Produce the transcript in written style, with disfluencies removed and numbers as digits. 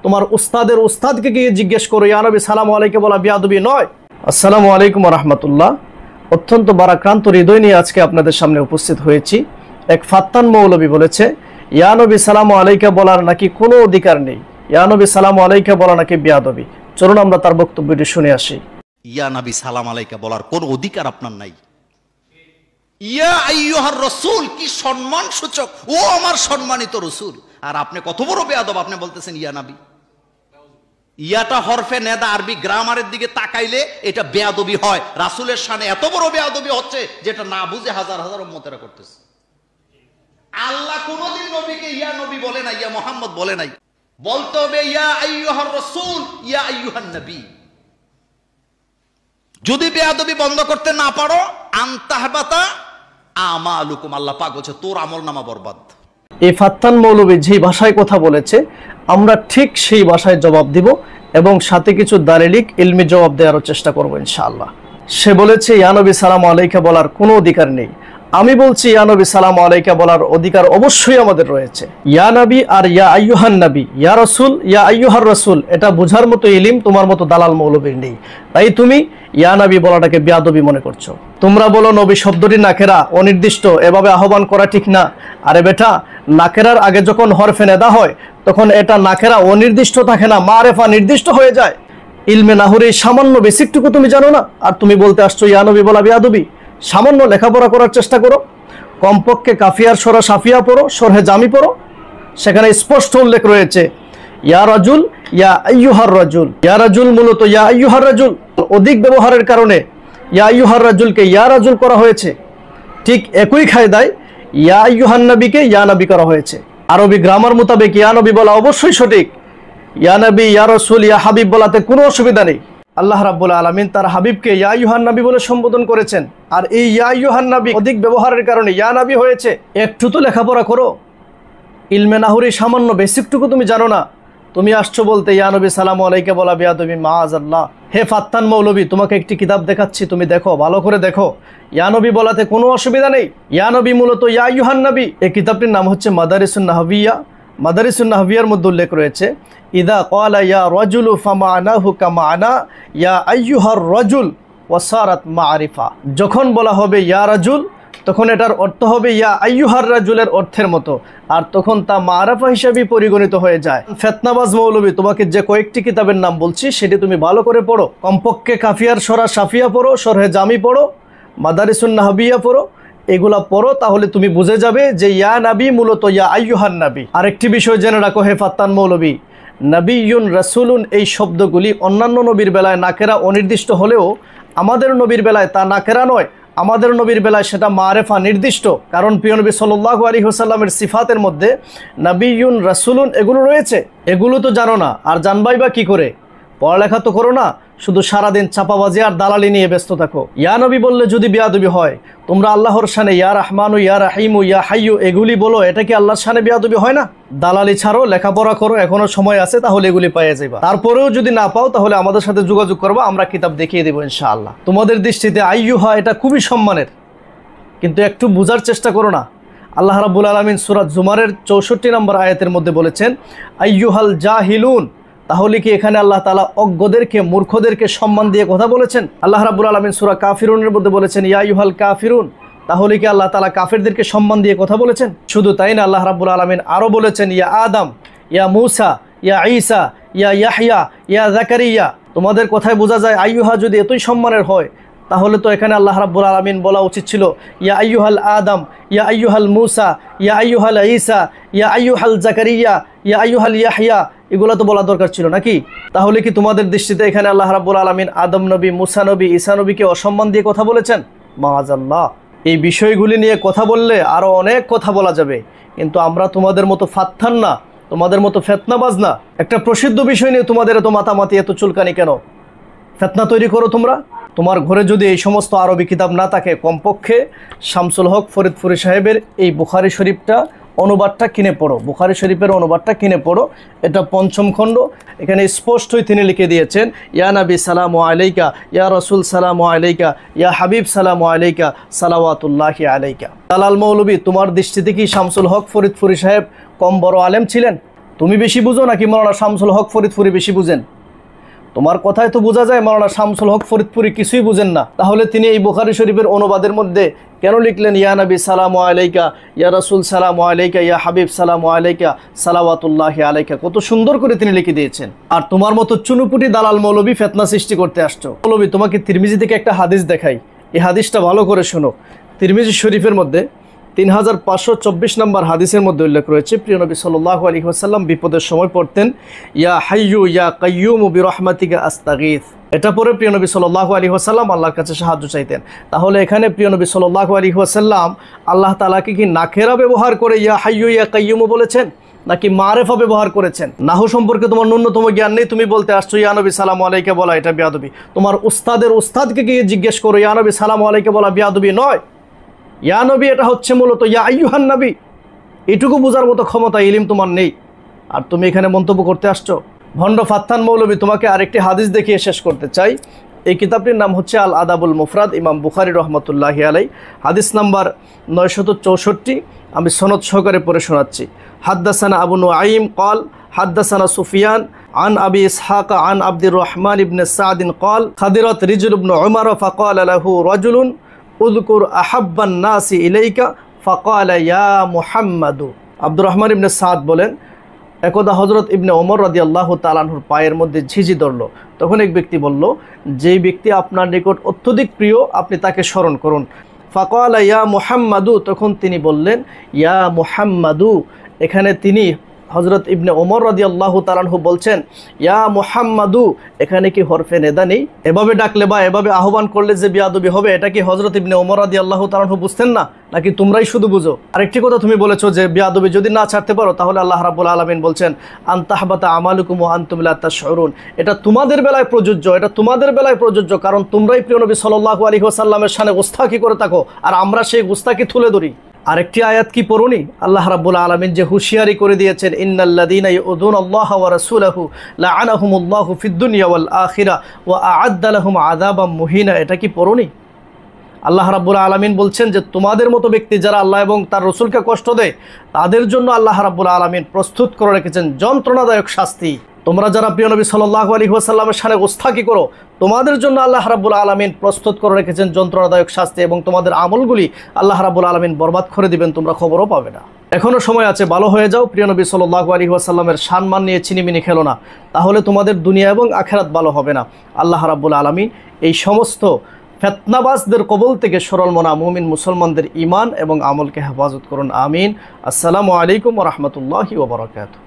তোমার উস্তাদের উস্তাদকে গিয়ে জিজ্ঞেস করো, ইয়া নবী সালামু আলাইকা বলা বিয়াদবি নয়। আসসালামু আলাইকুম রাহমাতুল্লাহ। অত্যন্ত বারাক্রান্ত হৃদয় নিয়ে আজকে আপনাদের সামনে উপস্থিত হয়েছি। এক ফাত্তান মৌলবী বলেছে ইয়া নবী সালামু আলাইকা বলার নাকি কোনো অধিকার নেই, ইয়া নবী সালামু আলাইকা বলা নাকি বিয়াদবি। চলুন আমরা তার বক্তব্যটি শুনে আসি। ইয়া নবী সালাম আলাইকা বলার কোন অধিকার আপনার নাই। ইয়া আইয়ুহার রাসূল, কি সম্মান সূচক, ও আমার সম্মানিত রাসূল। আর আপনি কত বড় বেয়াদব, আপনি বলতেছেন ইয়া নবী। ইয়াটা হরফে নেদা, আরবি গ্রামারের দিকে তাকাইলে এটা বেয়াদবি হয়। রাসূলের শানে এত বড় বেয়াদবি হচ্ছে যেটা না বুঝে হাজার হাজার উম্মতেরা করতেছে। আল্লাহ কোনদিন নবীকে ইয়া নবী বলে নাই, ইয়া মুহাম্মদ বলে নাই। বলতে হবে ইয়া আইয়ুহার রাসূল, ইয়া আইয়ুহান নবী। যদি বেয়াদবি বন্ধ করতে না পারো, আনতাহবাতা আমালুকুম, আল্লাহ পাক বলছে তোর আমলনামা বরবাদ। এই ফাত্তান মৌলবী যে ভাষায় কথা বলেছে আমরা ঠিক সেই ভাষায় জবাব দিব এবং সাথে কিছু দালিলিক ইলমি জবাব দেওয়ার চেষ্টা করব ইনশাআল্লাহ। সে বলেছে ইয়া নবী সালামু আলাইকা বলার কোনো অধিকার নেই। আমি বলছি ইয়া নবী সালামু আলাইকা বলার অধিকার অবশ্যই আমাদের রয়েছে। ইয়া নবী আর ইয়া আইয়ুহান নবী, ইয়া রাসূল, ইয়া আইয়ুহার রাসূল, এটা বোঝার মতো ইলম তোমার মতো দালাল মৌলবীর নেই। তাই তুমি ইয়া নবী বলাটাকে বিয়াদবি মনে করছো। তোমরা বলো নবী শব্দটি নাকেরা, অনির্দিষ্ট, এভাবে আহ্বান করা ঠিক না। আরে বেটা, নাকেরার আগে যখন হরফে নেদা হয় তখন এটা নাকেরা অনির্দিষ্ট থাকে না, মারেফা নির্দিষ্ট হয়ে যায়। ইলমে নাহুর এই সামান্য বেসিকটুকু তুমি জানো না, আর তুমি বলতে আসছো ইয়া নবী বলা বিয়াদবি। সামান্য লেখাপড়া করার চেষ্টা করো, কমপক্ষে কাফিয়ার সরা সাফিয়া পড়ো, সরহে জামি পড়ো। সেখানে স্পষ্ট উল্লেখ রয়েছে ইয়া রাজুল, ইয়া আইয়ুহার রাজুল। ইয়া রাজুল মূলত ইয়া আইয়ুহার রাজুল, অধিক ব্যবহারের কারণে ইয়া আইয়ুহার রাজুলকে ইয়া রাজুল করা হয়েছে। ঠিক একই কায়দায় ইয়া আইয়ুহান নবীকে ইয়া নবী করা হয়েছে। আরবি গ্রামার মোতাবেক ইয়া নবী বলা অবশ্যই সঠিক। ইয়া নবী, ইয়া রাসূল, ইয়া হাবিব বলাতে কোনো অসুবিধা নেই। আল্লাহ রাব্বুল আলামিন তার হাবিবকে ইয়া আইয়ুহান নবী বলে সম্বোধন করেছেন, আর এই ইয়া আইয়ুহান নবী অধিক ব্যবহারের কারণে ইয়া নবী হয়েছে। একটু তো লেখাপড়া করো, ইলমে নাহুরি সামান্য বেসিকটুকু তুমি জানো না, তুমি আসছো বলতে ইয়া নবী সালামু আলাইকা বলা বিয়াদবি, মাআযাল্লাহ। হে ফাত্তান মৌলবী, তোমাকে একটি কিতাব দেখাচ্ছি, তুমি দেখো, ভালো করে দেখো। ইয়া নবী বলাতে কোনো অসুবিধা নেই। ইয়া নবী মূলত ইয়া আইয়ুহান নবী। এই কিতাবটির নাম হচ্ছে মাদারিসুন নাহবিয়া। মাদারিসুন নাহবিয়ার মধ্যে উল্লেখ রয়েছে ইদা ক্বালা ইয়া রাজুলু ফামানাহু কামানা ইয়া আইয়ুহার রাজুল ওয়াসারাত মারিফা। যখন বলা হবে ইয়া রাজুল তখন এটার অর্থ হবে ইয়া আইয়ুহার রাজুলের অর্থের মতো, আর তখন তা মারাফা হিসেবে পরিগণিত হয়ে যায়। ফেতনাবাজ মৌলবী, তোমাকে যে কয়েকটি কিতাবের নাম বলছি সেটি তুমি ভালো করে পড়ো। কমপক্ষে কাফিয়ার সরা সাফিয়া পড়ো, সরহে জামি পড়ো, মাদারিসুন নাহবিয়া পড়ো, এগুলা পড়ো, তাহলে তুমি বুঝে যাবে যে ইয়া নবী মূলত ইয়া আইয়ুহান নবী। আরেকটি বিষয় জেনে রাখো হে ফাত্তান মৌলবী, নবিয়ুন রাসূলুন এই শব্দগুলি অন্যান্য নবীর বেলায় নাকেরা অনির্দিষ্ট হলেও আমাদের নবীর বেলায় তা নাকেরা নয়, আমাদের নবীর বেলায় সেটা মারেফা নির্দিষ্ট। কারণ প্রিয় নবী সাল্লাল্লাহু আলাইহি ওয়াসাল্লামের সিফাতের মধ্যে নবিয়ুন রাসূলুন এগুলো রয়েছে। এগুলো তো জানো না, আর জানবাই বা কি করে? পড়ালেখা তো করো না, শুধু সারাদিন চাপাবাজি আর দালালি নিয়ে ব্যস্ত থাকো। ইয়া নবী বললে যদি বিয়াদবি হয়, তোমরা আল্লাহর শানে ইয়া রাহমানু, ইয়া রাহিমু, ইয়া হাইয়ু এগুলি বলো, এটা কি আল্লাহর শানে বিয়াদবি হয় না? দালালি ছাড়ো, লেখাপড়া করো, এখনো সময় আছে, তাহলে এগুলি পেয়ে যাবে। তারপরেও যদি না পাও তাহলে আমাদের সাথে যোগাযোগ করবা, আমরা কিতাব দেখিয়ে দেবো ইনশাআল্লাহ। তোমাদের দৃষ্টিতে আইয়ুহা এটা খুবই সম্মানের, কিন্তু একটু বোঝার চেষ্টা করো না। আল্লাহ রাব্বুল আলামিন সূরা জুমারের 64 নম্বর আয়াতের মধ্যে বলেছেন আইয়ুহাল জাহিলুন। তাহলে কি এখানে আল্লাহ তাআলা অজ্ঞদেরকে, মূর্খদেরকে সম্মান দিয়ে কথা বলেছেন? আল্লাহ রাব্বুল আলামিন সূরা কাফিরুনের মধ্যে বলেছেন ইয়া আইয়ুহাল কাফিরুন। তাহলে কি আল্লাহ তাআলা কাফেরদেরকে সম্মান দিয়ে কথা বলেছেন? শুধু তাই না, আল্লাহ রাব্বুল আলামিন আরও বলেছেন ইয়া আদম, ইয়া মূসা, ইয়া ঈসা, ইয়া ইয়াহইয়া, ইয়া যাকারিয়া। তোমাদের কথায় বোঝা যায় আইয়ুহা যদি এতই সম্মানের হয় তাহলে তো এখানে আল্লাহ রাব্বুল আলামিন বলা উচিত ছিল ইয়া আইয়ুহাল আদম, ইয়া আইয়ুহাল মূসা, ইয়া আইয়ুহাল ঈসা, ইয়া আইয়ুহাল যাকারিয়া, ইয়া আইয়ুহাল ইয়াহইয়া। এগুলো তো বলা দরকার ছিল নাকি? তাহলে কি তোমাদের দৃষ্টিতে এখানে আল্লাহ রাব্বুল আলামিন আদম নবী, মূসা নবী, ঈসা নবীকে অসম্মান দিয়ে কথা বলেছেন? মাআযাল্লাহ। এই বিষয়গুলি নিয়ে কথা বললে আরও অনেক কথা বলা যাবে, কিন্তু আমরা তোমাদের মতো ফাত্তান না, তোমাদের মতো ফেতনাবাজ না। একটা প্রসিদ্ধ বিষয় নিয়ে তোমাদের এত মাতামাতি, এত চুলকানি কেন? ফেতনা তৈরি করো তোমরা। তোমার ঘরে যদি এই সমস্ত আরবি কিতাব না থাকে, কমপক্ষে শামসুল হক ফরিদপুরি সাহেবের এই বুখারী শরীফটা অনুবাদটা কিনে পড়ো, বুখারী শরীফের অনুবাদটা কিনে পড়ো। এটা ৫ম খণ্ড, এখানে স্পষ্টই তিনি লিখে দিয়েছেন ইয়া নবী সালামু আলাইকা, ইয়া রাসূল সালামু আলাইকা, ইয়া হাবিব সালামু আলাইকা, সালাওয়াতুল্লাহি আলাইকা। দালাল মৌলবী, তোমার দৃষ্টিতে কি শামসুল হক ফরিদপুরি সাহেব কম বড় আলেম ছিলেন? তুমি বেশি বুঝো নাকি মাওলানা শামসুল হক ফরিদপুরি বেশি বুঝেন? তোমার কথায় তো বোঝা যায় মাওলানা শামসুল হক ফরিদপুরি কিছুই বুঝেন না। তাহলে তিনি এই বুখারী শরীফের অনুবাদের মধ্যে কেন লিখলেন ইয়া নবী সালামু আলাইকা, ইয়া রাসূল সালামু আলাইকা, ইয়া হাবিব সালামু আলাইকা, সালাওয়াতুল্লাহি আলাইকা? কত সুন্দর করে তিনি লিখে দিয়েছেন। আর তোমার মতো চুনুপুটি দালাল মৌলবী ফিতনা সৃষ্টি করতে আসছো। মৌলবী, তোমাকে তিরমিজি থেকে একটা হাদিস দেখাই, এই হাদিসটা ভালো করে শোনো। তিরমিজি শরীফের মধ্যে 3524 নম্বর হাদিসের মধ্যে উল্লেখ রয়েছে, প্রিয় নবী সাল্লাল্লাহু আলাইহি ওয়াসাল্লাম বিপদের সময় পড়তেন ইয়া হাইয়ু ইয়া কাইয়ুমু বিরহমাতিকা আস্তাগীথ। এটা পরে প্রিয় নবী সাল্লাল্লাহু আলাইহি ওয়াসাল্লাম আল্লাহর কাছে সাহায্য চাইতেন। তাহলে এখানে প্রিয় নবী সাল্লাল্লাহু আলাইহি ওয়াসাল্লাম আল্লাহ তাআলাকে কি নাকেরা ব্যবহার করে ইয়া হাইয়ু ইয়া কাইয়ুমু বলেছেন নাকি মারেফা ব্যবহার করেছেন? নাহু সম্পর্কে তোমার ন্যূনতম জ্ঞান নেই, তুমি বলতে আসছো ইয়া নবী সালামু আলাইকা বলা এটা বেয়াদবি। তোমার উস্তাদের উস্তাদকে গিয়ে জিজ্ঞেস করো ইয়া নবী সালামু আলাইকা বলা বেয়াদবি নয়। ইয়া নবী এটা হচ্ছে মূলত ইয়া আইয়ুহান নবী। এটুকু বোঝার মতো ক্ষমতা ইলম তোমার নেই, আর তুমি এখানে মন্তব্য করতে আসছো। ভণ্ড ফাত্তান মৌলবী, তোমাকে আরেকটি হাদিস দেখিয়ে শেষ করতে চাই। এই কিতাবটির নাম হচ্ছে আল আদাবুল মুফরাদ, ইমাম বুখারী রহমতুল্লাহি আলাই, হাদিস নাম্বার 964। আমি সনদ সহকারে পড়ে শোনাচ্ছি। হাদ্দাসানা আবু নুআইম قال حدثنا سفيان عن أبي إسحاق عن عبد الرحمن بن سعد قال خضرت رجل بن عمر فقال له رجل اذكر أحب الناس إليك فقال يا محمد। আব্দুর রহমান ইবনে সাদ বলেন, একদা হযরত ইবনে ওমর রাদিয়াল্লাহু তাআলা আনহুর পায়ের মধ্যে ঝিঝি ধরল। তখন এক ব্যক্তি বলল, যেই ব্যক্তি আপনার নিকট অত্যধিক প্রিয় আপনি তাকে স্মরণ করুন। ফাকালা ইয়া মুহাম্মাদু, তখন তিনি বললেন ইয়া মুহাম্মাদু। এখানে তিনি হযরত ইবনে ওমর রাদিয়াল্লাহু তাআলা আনহু বলছেন ইয়া মুহাম্মাদু, এখানে কি হরফে নেদা নেই? এভাবে ডাকলে বা এভাবে আহ্বান করলে যে বিয়াদবি হবে, এটা কি হযরত ইবনে ওমর রাদিয়াল্লাহু তাআলা আনহু বুঝতেন না, নাকি তোমরাই শুধু বুঝো? আরেকটি কথা তুমি বলেছো যে বিয়াদবি যদি না ছাড়তে পারো তাহলে আল্লাহ রাব্বুল আলামিন বলছেন আনতাহবাতা আমালুকুম ওয়া আনতুম লা তাশউরুন। এটা তোমাদের বেলায় প্রযোজ্য, এটা তোমাদের বেলায় প্রযোজ্য, কারণ তোমরাই প্রিয় নবী সাল্লাল্লাহু আলাইহি ওয়াসাল্লামের শানে গুস্তাখি করে থাকো, আর আমরা সেই গুস্তাখি তুলে ধরি। আরেকটি আয়াত কি পড়ুনি? আল্লাহ রাব্বুল আলামিন যে হুঁশিয়ারি করে দিয়েছেন ইন্নাল্লাযীনা ইউযুনাল্লাহা ওয়া রাসূলাহু লাআনাহুমুল্লাহু ফিদ দুনিয়া ওয়াল আখিরা ওয়া আ'আদ্দা লাহুম আযাবাম মুহিনা। এটা কি পড়ুনি? আল্লাহ রাব্বুল আলামিন বলছেন যে তোমাদের মতো ব্যক্তি যারা আল্লাহ এবং তার রাসূলকে কষ্ট দেয়, তাদের জন্য আল্লাহ রাব্বুল আলামিন প্রস্তুত করে রেখেছেন যন্ত্রণাদায়ক শাস্তি। তোমরা যারা প্রিয় নবী সাল্লাল্লাহু আলাইহি ওয়াসাল্লামের শানে গুস্তাখি করো, তোমাদের জন্য আল্লাহ রাব্বুল আলামিন প্রস্তুত করে রেখেছেন যন্ত্রণাদায়ক শাস্তি, এবং তোমাদের আমলগুলি আল্লাহ রাব্বুল আলামিন বরবাদ করে দিবেন, তোমরা খবরও পাবে না। এখনো সময় আছে, ভালো হয়ে যাও। প্রিয় নবী সাল্লাল্লাহু আলাইহি ওয়াসাল্লামের সম্মান নিয়ে ছিনিমিনি খেলো না, তাহলে তোমাদের দুনিয়া এবং আখিরাত ভালো হবে না। আল্লাহ রাব্বুল আলামিন এই সমস্ত ফিতনাবাজদের কবল থেকে সরল মনা মুমিন মুসলমানদের ঈমান এবং আমলকে হেফাজত করুন, আমিন। আসসালামু আলাইকুম ওয়া রাহমাতুল্লাহি ওয়া বারাকাতুহু।